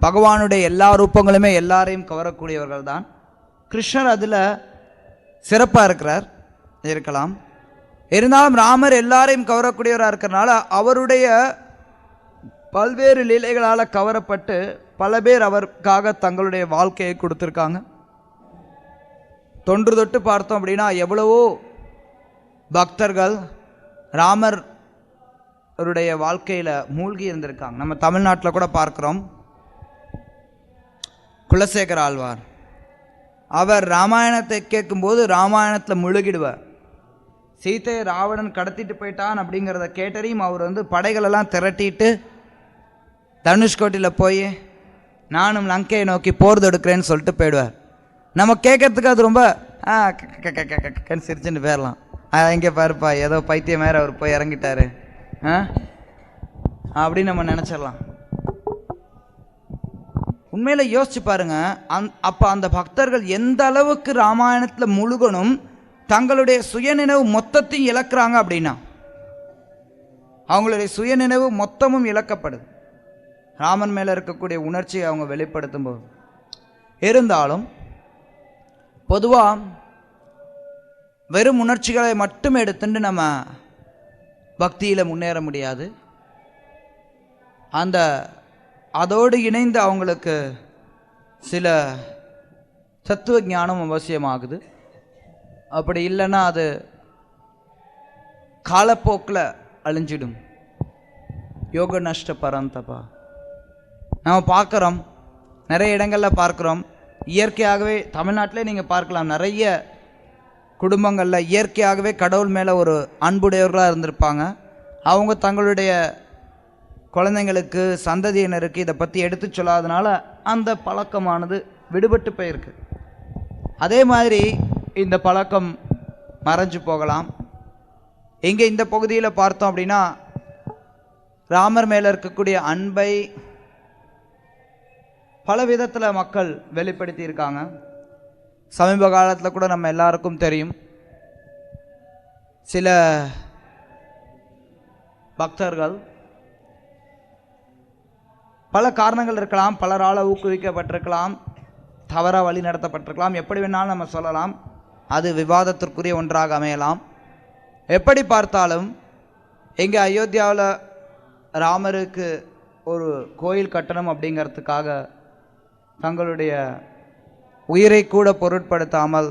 பகவானுடைய எல்லா ரூபங்களுமே எல்லாரையும் கவரக்கூடியவர்கள் தான். கிருஷ்ணர் அதில் சிறப்பாக இருக்கலாம். இருந்தாலும் ராமர் எல்லாரையும் கவரக்கூடியவராக இருக்கிறனால அவருடைய பல்வேறு லீலைகளால் கவரப்பட்டு பல பேர் அவருக்காக தங்களுடைய வாழ்க்கையை கொடுத்துருக்காங்க. தொன்று தொட்டு பார்த்தோம் அப்படின்னா எவ்வளவோ பக்தர்கள் ராமர் அவருடைய வாழ்க்கையில் மூழ்கி இருந்திருக்காங்க. நம்ம தமிழ்நாட்டில் கூட பார்க்குறோம். குலசேகர ஆழ்வார் அவர் ராமாயணத்தை கேட்கும்போது ராமாயணத்தில் முழுகிடுவார். சீதையை ராவணன் கடத்திட்டு போயிட்டான் அப்படிங்கிறத கேட்டறியும் அவர் படைகளெல்லாம் திரட்டிட்டு தனுஷ்கோட்டியில் போய் நானும் லங்கையை நோக்கி போர் தொடுக்கிறேன்னு சொல்லிட்டு போயிடுவார். நம்ம கேட்கறதுக்கு அது ரொம்ப சிரிச்சுன்னு போயிடலாம். எங்கே பாருப்பா ஏதோ பைத்தியம் வேறு அவர் போய் இறங்கிட்டாரு அப்படின்னு நம்ம நினச்சிடலாம். உண்மையில் யோசிச்சு பாருங்க, அப்போ அந்த பக்தர்கள் எந்த அளவுக்கு ராமாயணத்தில் முழுகணும், தங்களுடைய சுயநினைவு மொத்தத்தையும் இழக்கிறாங்க அப்படின்னா அவங்களுடைய சுயநினைவு மொத்தமும் இழக்கப்படுது ராமன் மேலே இருக்கக்கூடிய உணர்ச்சியை அவங்க வெளிப்படுத்தும் போது. இருந்தாலும் பொதுவாக வெறும் உணர்ச்சிகளை மட்டும் எடுத்துட்டு நம்ம பக்தியில் முன்னேற முடியாது. அதோடு இணைந்து அவங்களுக்கு சில தத்துவ ஞானம் அவசியமாகுது. அப்படி இல்லைன்னா அது காலப்போக்கில் அழிஞ்சிடும். யோக நஷ்ட பரந்தபா நம்ம பார்க்குறோம், நிறைய இடங்களில் பார்க்குறோம். இயற்கையாகவே தமிழ்நாட்டிலே நீங்கள் பார்க்கலாம், நிறைய குடும்பங்களில் இயற்கையாகவே கடவுள் மேலே ஒரு அன்புடையவர்களாக இருந்திருப்பாங்க. அவங்க தங்களுடைய குழந்தைங்களுக்கு சந்ததியினருக்கு இதை பற்றி எடுத்து சொல்லாதனால அந்த பழக்கமானது விடுபட்டு போயிருக்கு. அதே மாதிரி இந்த பழக்கம் மறைஞ்சு போகலாம். இங்கே இந்த பகுதியில் பார்த்தோம் அப்படின்னா ராமர் மேலே இருக்கக்கூடிய அன்பை பல விதத்தில் மக்கள் வெளிப்படுத்தி இருக்காங்க. சமீப காலத்தில் கூட நம்ம எல்லாருக்கும் தெரியும், சில பக்தர்கள் பல காரணங்கள் இருக்கலாம், பலரால் ஊக்குவிக்கப்பட்டிருக்கலாம், தவறாக வழி நடத்தப்பட்டிருக்கலாம், எப்படி வேணாலும் நம்ம சொல்லலாம். அது விவாதத்திற்குரிய ஒன்றாக அமையலாம். எப்படி பார்த்தாலும் எங்கே அயோத்தியாவில் ராமருக்கு ஒரு கோயில் கட்டணம் அப்படிங்கிறதுக்காக தங்களுடைய உயிரை கூட பொருட்படுத்தாமல்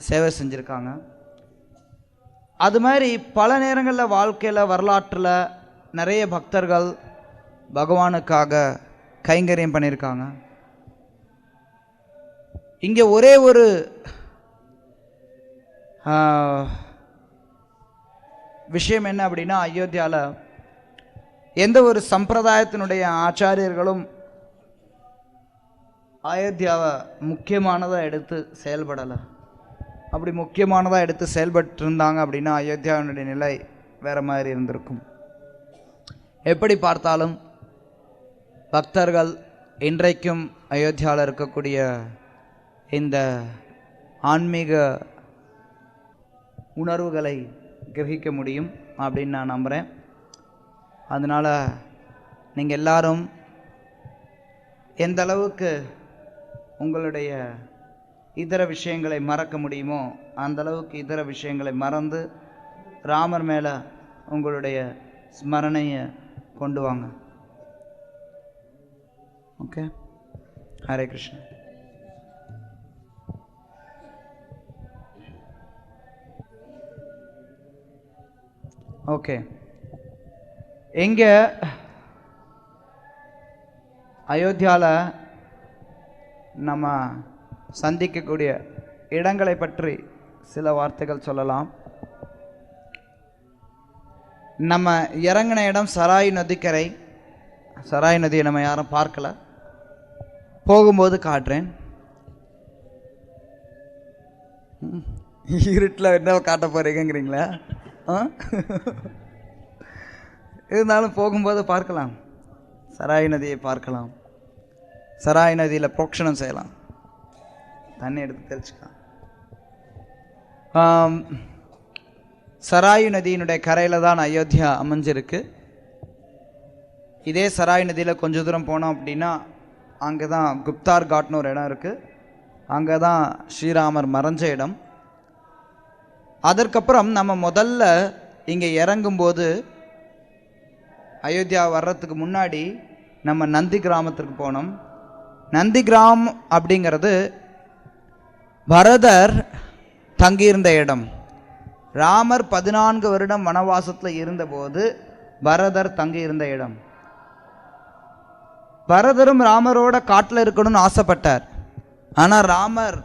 சேவை செஞ்சுருக்காங்க. அது மாதிரி பல நேரங்களில் வாழ்க்கையில் வரலாற்றில் நிறைய பக்தர்கள் பகவானுக்காக கைங்கரியம் பண்ணியிருக்காங்க. இங்கே ஒரே ஒரு விஷயம் என்ன அப்படின்னா, அயோத்தியாவில் எந்த ஒரு சம்பிரதாயத்தினுடைய ஆச்சாரியர்களும் அயோத்தியாவை முக்கியமானதாக எடுத்து செயல்படலை. அப்படி முக்கியமானதாக எடுத்து செயல்பட்டு இருந்தாங்க அப்படின்னா அயோத்தியாவினுடைய நிலை வேறு மாதிரி இருந்திருக்கும். எப்படி பார்த்தாலும் பக்தர்கள் இன்றைக்கும் அயோத்தியாவில் இருக்கக்கூடிய இந்த ஆன்மீக உணர்வுகளை கிரகிக்க முடியும் அப்படின்னு நான் நம்புகிறேன். அதனால் நீங்கள் எல்லாரும் எந்த அளவுக்கு உங்களுடைய இதர விஷயங்களை மறக்க முடியுமோ அந்த அளவுக்கு இதர விஷயங்களை மறந்து ராமர் மேலே உங்களுடைய ஸ்மரணையை கொண்டு வாங்க. ஓகே, ஹரே கிருஷ்ணா. ஓகே, இங்கே அயோத்தியாவில் நம்ம சந்திக்கக்கூடிய இடங்களை பற்றி சில வார்த்தைகள் சொல்லலாம். நம்ம இறங்கின இடம் சராய் நதிக்கரை. சராய் நதியை நம்ம யாரும் பார்க்கல, போகும்போது காட்டுறேன். இருட்டில் என்ன காட்ட போகிறீங்கிறீங்களா? இருந்தாலும் போகும்போது பார்க்கலாம், சராய் நதியை பார்க்கலாம். சராய் நதியில் புரோக்ஷனம் செய்யலாம், தண்ணி எடுத்து தெளிச்சுக்கலாம். சராயு நதியினுடைய கரையில் தான் அயோத்தியா அமைஞ்சிருக்கு. இதே சராய் நதியில் கொஞ்சம் தூரம் போனோம் அப்படின்னா அங்கே தான் குப்தார் காட்னு ஒரு இடம் இருக்குது. அங்கே தான் ஸ்ரீராமர் மறைஞ்ச இடம். அதற்கப்புறம் நம்ம முதல்ல இங்கே இறங்கும்போது அயோத்தியா வர்றதுக்கு முன்னாடி நம்ம நந்தி கிராமத்திற்கு போனோம். நந்தி கிராமம் அப்படிங்கிறது பரதர் தங்கியிருந்த இடம். ராமர் 14 வருடம் வனவாசத்தில் இருந்தபோது பரதர் தங்கியிருந்த இடம். பரதரும் ராமரோட காட்டில் இருக்கணும்னு ஆசைப்பட்டார். ஆனால் ராமர்,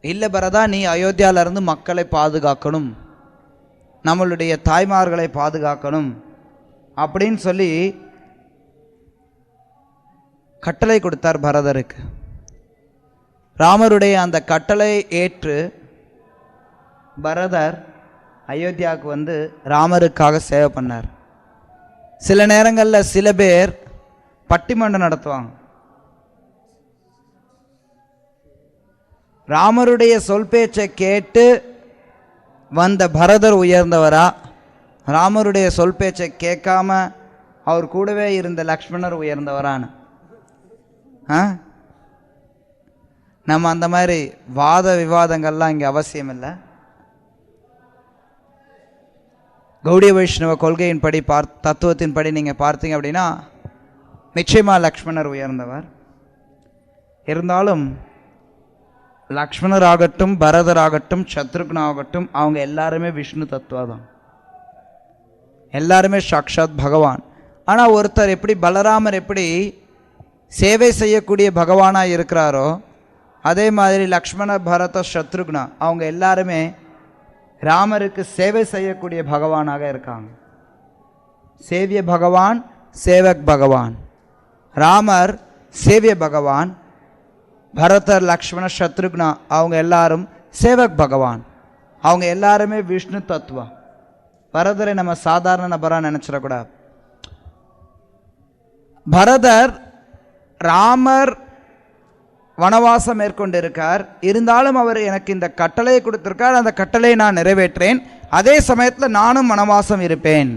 இல்லை பரதா, நீ அயோத்தியாவிலிருந்து மக்களை பாதுகாக்கணும், நம்மளுடைய தாய்மார்களை பாதுகாக்கணும் அப்படின்னு சொல்லி கட்டளை கொடுத்தார் பரதருக்கு. ராமருடைய அந்த கட்டளை ஏற்று பரதர் அயோத்தியாவுக்கு வந்து ராமருக்காக சேவை பண்ணார். சில நேரங்களில் சில பேர் பட்டிமன்றம் நடத்துவாங்க. ராமருடைய சொல் பேச்சை கேட்டு வந்த பரதர் உயர்ந்தவரா, ராமருடைய சொல் பேச்சை கேட்காம அவர் கூடவே இருந்த லக்ஷ்மணர் உயர்ந்தவரான்னு? நம்ம அந்த மாதிரி வாத விவாதங்கள்லாம் இங்கே அவசியம் இல்லை. கௌடிய வைஷ்ணவ கொள்கையின்படி தத்துவத்தின்படி நீங்கள் பார்த்தீங்க அப்படின்னா நிச்சயமாக லக்ஷ்மணர் உயர்ந்தவர். இருந்தாலும் லக்ஷ்மணர் ஆகட்டும், பரதர் ஆகட்டும், சத்ருக்னா ஆகட்டும், அவங்க எல்லாருமே விஷ்ணு தத்துவம், எல்லாருமே சாக்ஷாத் பகவான். ஆனால் ஒருத்தர் எப்படி பலராமர் எப்படி சேவை செய்யக்கூடிய பகவானாக இருக்கிறாரோ அதே மாதிரி லக்ஷ்மண, பரத, சத்ருக்னா அவங்க எல்லாருமே ராமருக்கு சேவை செய்யக்கூடிய பகவானாக இருக்காங்க. சேவிய பகவான், சேவக் பகவான். ராமர் சேவிய பகவான், பரதர், லக்ஷ்மண, சத்ருக்னா அவங்க எல்லாரும் சேவக் பகவான். அவங்க எல்லாருமே விஷ்ணு தத்துவம். பரதரை நம்ம சாதாரண நபராக நினச்சிடக்கூடாது. பரதர் ராமர் வனவாசம் மேற்கொண்டிருக்கார். இருந்தாலும் அவர் எனக்கு இந்த கட்டளையை கொடுத்திருக்கார், அந்த கட்டளையை நான் நிறைவேற்றேன், அதே சமயத்தில் நானும் வனவாசம் இருப்பேன்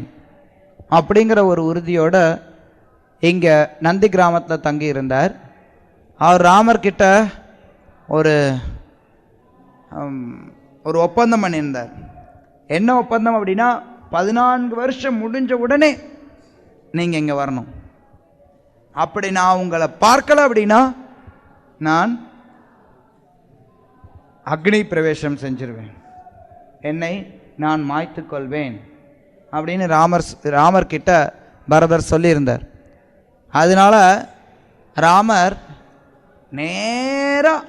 அப்படிங்கிற ஒரு உறுதியோடு இங்கே நந்தி கிராமத்தில் தங்கி இருந்தார். அவர் ராமர்கிட்ட ஒரு ஒப்பந்தம் பண்ணியிருந்தார். என்ன ஒப்பந்தம் அப்படின்னா, 14 வருஷம் முடிஞ்ச உடனே நீங்கள் இங்கே வரணும். அப்படி நான் உங்களை பார்க்கல அப்படின்னா நான் அக்னி பிரவேசம் செஞ்சிருவேன். என்னை நான் மாய்த்து கொள்வேன் அப்படின்னு ராமர்கிட்ட பரதர் சொல்லியிருந்தார். அதனால் ராமர் நேராக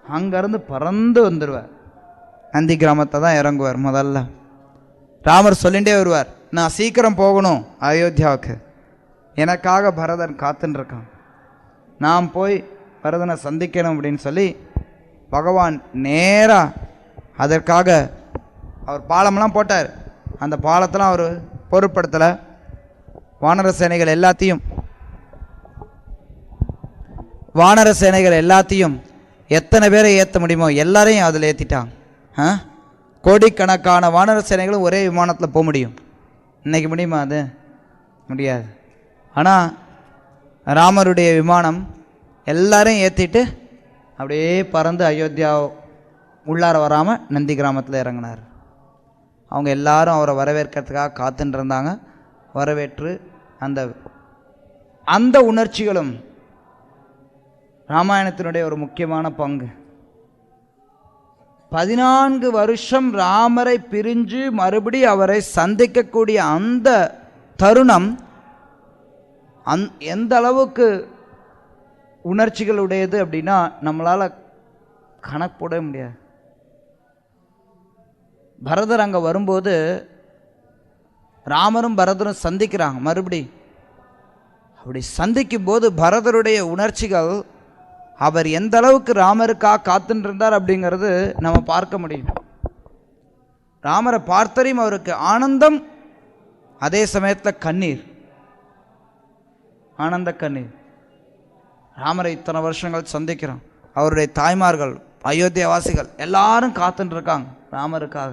அங்கேருந்து பறந்து வந்துடுவார். நந்தி கிராமத்தை தான் இறங்குவார். முதல்ல ராமர் சொல்லிகிட்டே வருவார், நான் சீக்கிரம் போகணும் அயோத்தியாவுக்கு, எனக்காக பரதன் காத்துன்னு நான் போய் பரதனை சந்திக்கணும் அப்படின்னு சொல்லி பகவான் நேராக அதற்காக அவர் பாலம்லாம் போட்டார். அந்த பாலத்தெல்லாம் அவர் பொருட்படுத்தலை. வானர சேனைகள் எல்லாத்தையும் எத்தனை பேரை ஏற்ற முடியுமோ எல்லாரையும் அதில் ஏற்றிட்டாங்க. கோடிக்கணக்கான வானர சேனைகளும் ஒரே விமானத்தில் போக முடியும். இன்றைக்கி முடியுமா? அது முடியாது. ஆனால் ராமருடைய விமானம் எல்லாரையும் ஏற்றிட்டு அப்படியே பறந்து அயோத்தியா உள்ளார வராமல் நந்தி கிராமத்தில் இறங்கினார். அவங்க எல்லாரும் அவரை வரவேற்கிறதுக்காக காத்துட்டு இருந்தாங்க. வரவேற்று அந்த உணர்ச்சிகளும் ராமாயணத்தினுடைய ஒரு முக்கியமான பங்கு. 14 வருஷம் ராமரை பிரிஞ்சு மறுபடி அவரை சந்திக்கக்கூடிய அந்த தருணம் எந்த அளவுக்கு உணர்ச்சிகள் உடையது அப்படின்னா நம்மளால் கணக்கு போட முடியாது. பரதர் அங்கே வரும்போது ராமரும் பரதரும் சந்திக்கிறாங்க. மறுபடி அப்படி சந்திக்கும் போது பரதருடைய உணர்ச்சிகள், அவர் எந்த அளவுக்கு ராமருக்காக காத்துட்டு இருந்தார் அப்படிங்கிறது நம்ம பார்க்க முடியும். ராமரை பார்த்தரையும் அவருக்கு ஆனந்தம், அதே சமயத்தில் கண்ணீர், ஆனந்த கண்ணீர். ராமரை இத்தனை வருஷங்கள் சந்திக்கிறோம். அவருடைய தாய்மார்கள், அயோத்தியாவாசிகள் எல்லாரும் காத்துட்டு இருக்காங்க ராமருக்காக.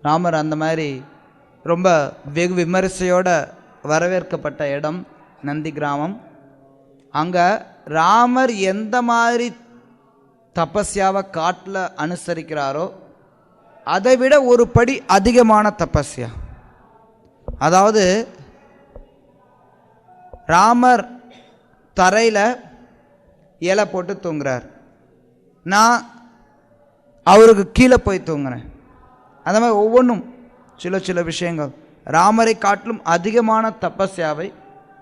ராமர் அந்த மாதிரி ரொம்ப வெகு விமரிசையோட வரவேற்கப்பட்ட இடம் நந்தி கிராமம். அங்கே ராமர் எந்த மாதிரி தபஸ்யாவை காட்டில் அனுசரிக்கிறாரோ அதை விட ஒரு படி அதிகமான தபஸ்யா. அதாவது ராமர் தரையில் இலை போட்டு தூங்குறார், நான் அவருக்கு கீழே போய் தூங்குறேன். அந்த மாதிரி ஒவ்வொன்றும் சில விஷயங்கள். ராமரை காட்டிலும் அதிகமான தபஸ்யாவை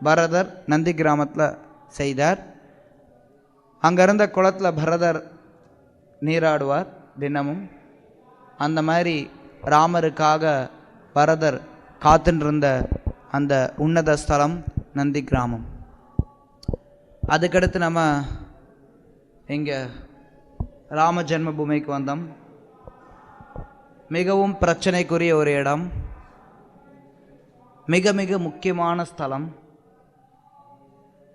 பரதர் நந்தி கிராமத்தில் செய்தார். அங்கே இருந்த குளத்தில் பரதர் நீராடுவார் தினமும். அந்த மாதிரி ராமருக்காக பரதர் காத்துட்டு இருந்த அந்த உன்னத ஸ்தலம் நந்தி கிராமம். அதுக்கடுத்து நம்ம இங்கே ராம ஜென்மபூமிக்கு வந்தோம். மிகவும் பிரச்சனைக்குரிய ஒரு இடம், மிக மிக முக்கியமான ஸ்தலம்.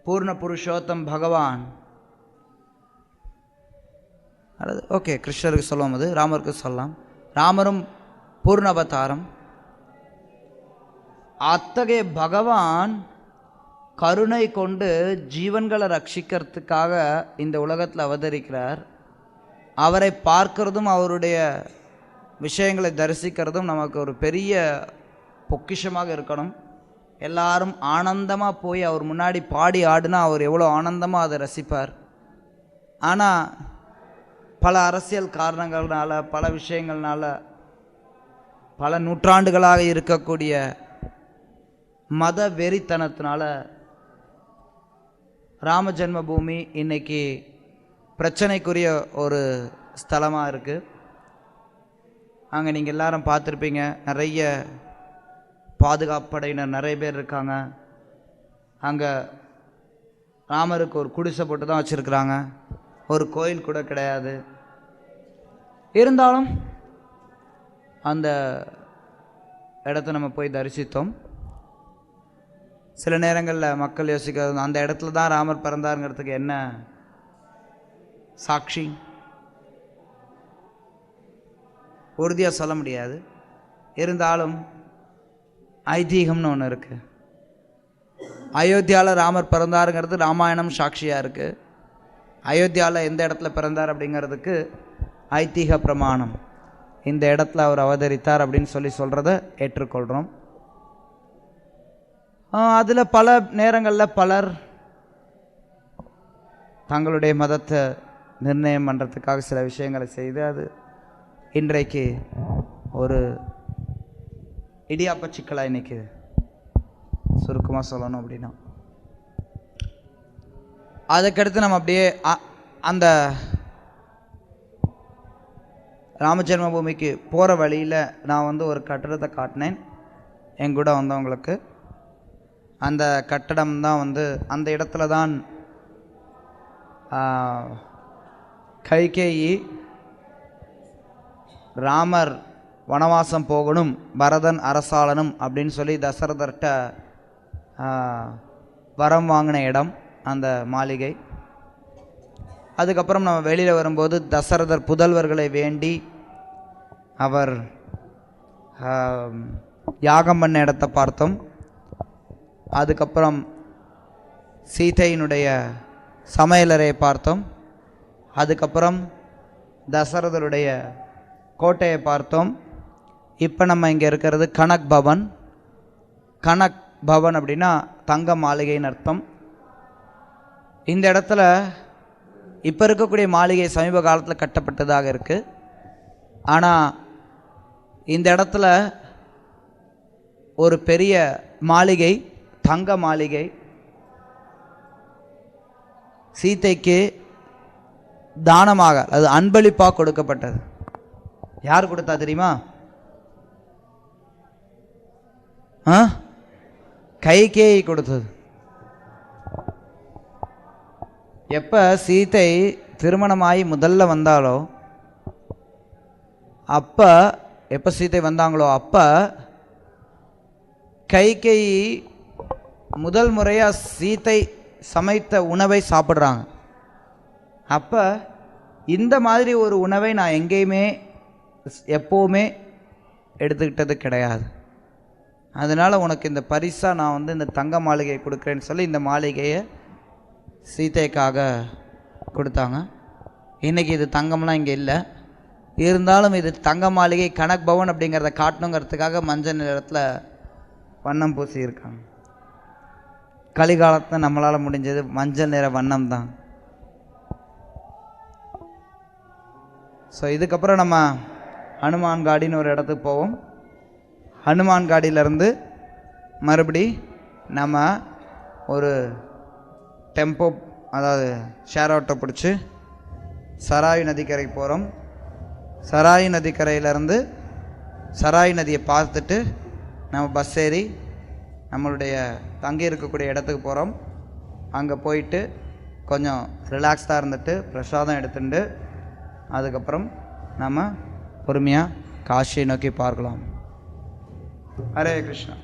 பூர்ண புருஷோத்தம் பகவான், ஓகே கிருஷ்ணருக்கு சொல்லுவோம், அது ராமருக்கு சொல்லலாம். ராமரும் பூர்ண அவதாரம். அத்தகைய பகவான் கருணை கொண்டு ஜீவன்களை ரட்சிக்கிறதுக்காக இந்த உலகத்தில் அவதரிக்கிறார். அவரை பார்க்கிறதும் அவருடைய விஷயங்களை தரிசிக்கிறதும் நமக்கு ஒரு பெரிய பொக்கிஷமாக இருக்கணும். எல்லாரும் ஆனந்தமாக போய் அவர் முன்னாடி பாடி ஆடினா அவர் எவ்வளோ ஆனந்தமாக அதை ரசிப்பார். ஆனால் பல அரசியல் காரணங்கள்னால, பல விஷயங்கள்னால, பல நூற்றாண்டுகளாக இருக்கக்கூடிய மத வெறித்தனத்தினால ராம ஜென்மபூமி இன்னைக்கு பிரச்சனைக்குரிய ஒரு ஸ்தலமாக இருக்குது. அங்கே நீங்கள் எல்லாரும் பார்த்துருப்பீங்க, நிறைய பாதுகாப்பு படையினர் நிறைய பேர் இருக்காங்க. அங்கே ராமருக்கு ஒரு குடிசை போட்டு தான் வச்சுருக்குறாங்க, ஒரு கோயில் கூட கிடையாது. இருந்தாலும் அந்த இடத்த நம்ம போய் தரிசித்தோம். சில நேரங்களில் மக்கள் யோசிக்கிறது, அந்த இடத்துல தான் ராமர் பிறந்தாருங்கிறதுக்கு என்ன சாட்சி? உறுதியாக சொல்ல முடியாது. இருந்தாலும் ஐதீகம்னு ஒன்று இருக்குது. அயோத்தியாவில் ராமர் பிறந்தாருங்கிறது ராமாயணம் சாட்சியாக இருக்குது. அயோத்தியாவில் எந்த இடத்துல பிறந்தார் அப்படிங்கிறதுக்கு ஐதீக பிரமாணம். இந்த இடத்துல அவர் அவதரித்தார் அப்படின்னு சொல்கிறத ஏற்றுக்கொள்கிறோம். அதில் பல நேரங்களில் பலர் தங்களுடைய மதத்தை நிர்ணயம் பண்ணுறதுக்காக சில விஷயங்களை செய்து அது இன்றைக்கு ஒரு இடியாப்ப சிக்கலாக இன்னைக்கு சுருக்கமாக சொல்லணும் அப்படின்னா. அதுக்கடுத்து நம்ம அப்படியே அந்த ராமஜென்ம பூமிக்கு போகிற வழியில் நான் ஒரு கட்டடத்தை காட்டினேன் என் கூட வந்தவங்களுக்கு. அந்த கட்டடம் தான் அந்த இடத்துல தான் கைகேயி ராமர் வனவாசம் போகணும், பரதன் அரசாளனும் அப்படின்னு சொல்லி தசரதர்கிட்ட வரம் வாங்கின இடம் அந்த மாளிகை. அதுக்கப்புறம் நம்ம வெளியில் வரும்போது தசரதர் புதல்வர்களை வேண்டி அவர் யாகம் பண்ண இடத்தை பார்த்தோம். அதுக்கப்புறம் சீதையினுடைய சமையலறையை பார்த்தோம். அதுக்கப்புறம் தசரதருடைய கோட்டையை பார்த்தோம். இப்போ நம்ம இங்கே இருக்கிறது கனக் பவன். கனக் பவன் அப்படின்னா தங்க மாளிகைன்னு அர்த்தம். இந்த இடத்துல இப்போ இருக்கக்கூடிய மாளிகை சமீப காலத்தில் கட்டப்பட்டதாக இருக்குது. ஆனால் இந்த இடத்துல ஒரு பெரிய மாளிகை, தங்க மாளிகை, சீதைக்கு தானமாக, அது அன்பளிப்பாக கொடுக்கப்பட்டது. யார் கொடுத்தா தெரியுமா? கைகேயி கொடுத்தது. எப்போ சீதை திருமணமாகி முதல்ல வந்தாலோ அப்போ, எப்போ சீதை வந்தாங்களோ அப்போ கைகேயி முதல் முறையாக சீதை சமைத்த உணவை சாப்பிட்றாங்க. அப்போ இந்த மாதிரி ஒரு உணவை நான் எங்கேயுமே எப்போவுமே எடுத்துக்கிட்டது கிடையாது. அதனால் உனக்கு இந்த பரிசாக நான் இந்த தங்க மாளிகையை கொடுக்குறேன்னு சொல்லி இந்த மாளிகையை சீதைக்காக கொடுத்தாங்க. இன்றைக்கி இது தங்கம்லாம் இங்கே இல்லை, இருந்தாலும் இது தங்க மாளிகை கனக் பவன் அப்படிங்கிறத காட்டணுங்கிறதுக்காக மஞ்சள் நிறத்தில் வண்ணம் பூசி இருக்காங்க. கலிகாலத்தில் நம்மளால் முடிஞ்சது மஞ்சள் நிற வண்ணம் தான். ஸோ இதுக்கப்புறம் நம்ம ஹனுமான்காடின்னு ஒரு இடத்துக்கு போவோம். ஹனுமான்காடியிலேருந்து மறுபடி நம்ம ஒரு டெம்போ, அதாவது ஷேர் ஆட்டோ பிடிச்சி சராயு நதிக்கரைக்கு போகிறோம். சராயு நதிக்கரையிலேருந்து சராயு நதியை பார்த்துட்டு நம்ம பஸ் ஏறி நம்மளுடைய தங்கி இருக்கக்கூடிய இடத்துக்கு போகிறோம். அங்கே போயிட்டு கொஞ்சம் ரிலாக்ஸ்டாக இருந்துட்டு பிரசாதம் எடுத்துட்டு அதுக்கப்புறம் நம்ம பொறுமையாக காசியை நோக்கி பார்க்கலாம். ஹரே கிருஷ்ணா.